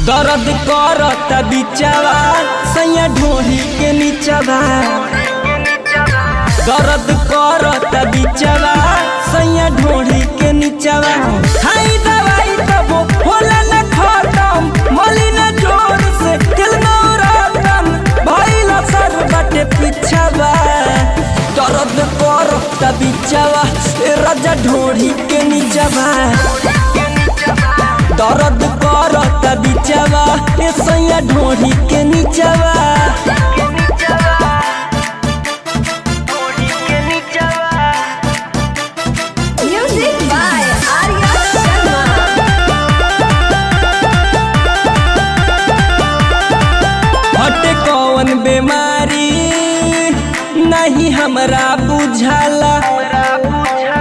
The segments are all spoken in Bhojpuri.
दर्द करत बिचवा सैया ढोही के नीचवा। दर्द करत बिचवा सैया ढोही के नीचवा। खाई दवाई तब होला न खत्म, मोली न जोर से दिल न रतन भइल सर बाटे पिछवा। दर्द करत बिचवा राजा ढोही के नीचवा। दर्द करत बिचवा सैया ढोही के नीचवा। Music by Arya Sharma। हटे कौन बीमारी नहीं हमरा बुझाला,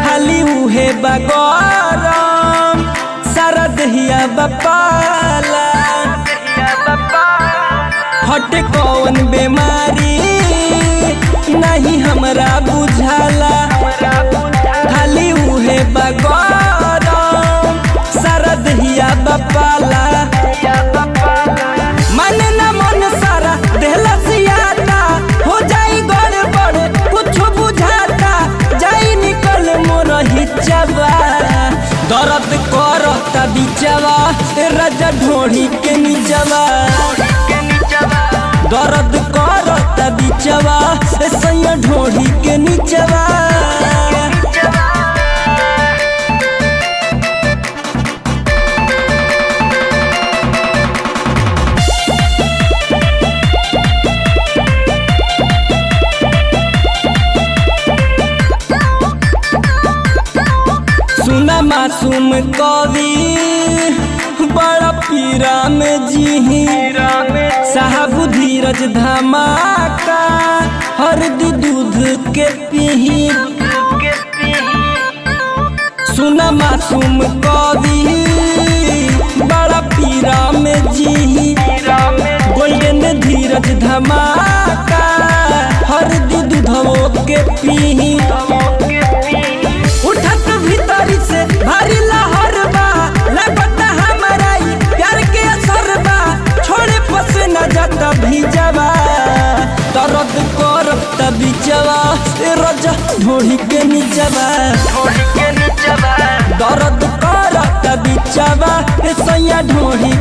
खाली उहे बगरम सारा दहिया बपाला। हटे कौन बीमारी नहीं हमरा बुझाला, खाली उहे बगरम सारा दहिया बपाला। मन न मन सारा देहला सियाता, हो जाई गड़बड़ कुछ बुझाता, जाई निकल मोर हिचवा। दर्द करत बिचवा राजा ढोही के नीचवा। दर्द करत बिचवा सैया ढोही के नीचवा। सुना मासूम कवि बड़ा पीरा में जी साहब धीरज धमाका हरदी दूध के पीही। सुना मासूम कवि बड़ा पीरा में जी गोल्डन धीरज धमाका हरदी दूधवो के पीही। उठत भीतरी से भारी लहर बा, लगता हमारा प्यार के असर बा, छोड़े पसे न जाता भीजवा। दर्द करत बिचवा राजा ढोही के नीचवा। दर्द करत बिचवा सैया ढोही